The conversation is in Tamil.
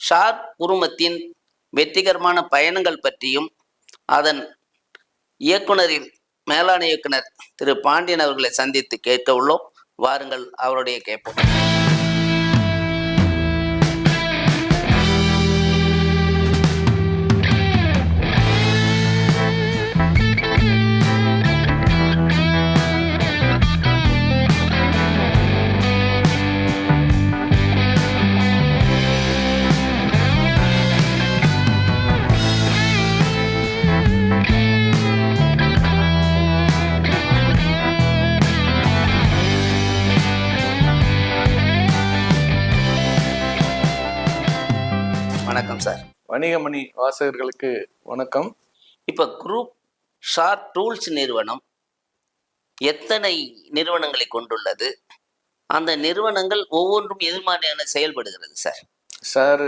ஷார்ப் குழுமத்தின் வெற்றிகரமான பயணங்கள் பற்றியும் அதன் இயக்குனரின் மேலாண் இயக்குனர் திரு பாண்டியன் அவர்களை சந்தித்து கேட்க உள்ளோம். வாருங்கள், அவருடைய கேட்போம். வணக்கம் சார். வணிகமணி வாசகர்களுக்கு வணக்கம். இப்போ குரூப் ஷார்ப் டூல்ஸ் நிறுவனம் எத்தனை நிறுவனங்களை கொண்டுள்ளது? அந்த நிறுவனங்கள் ஒவ்வொன்றும் எது மாதிரியான செயல்படுகிறது சார்? சார்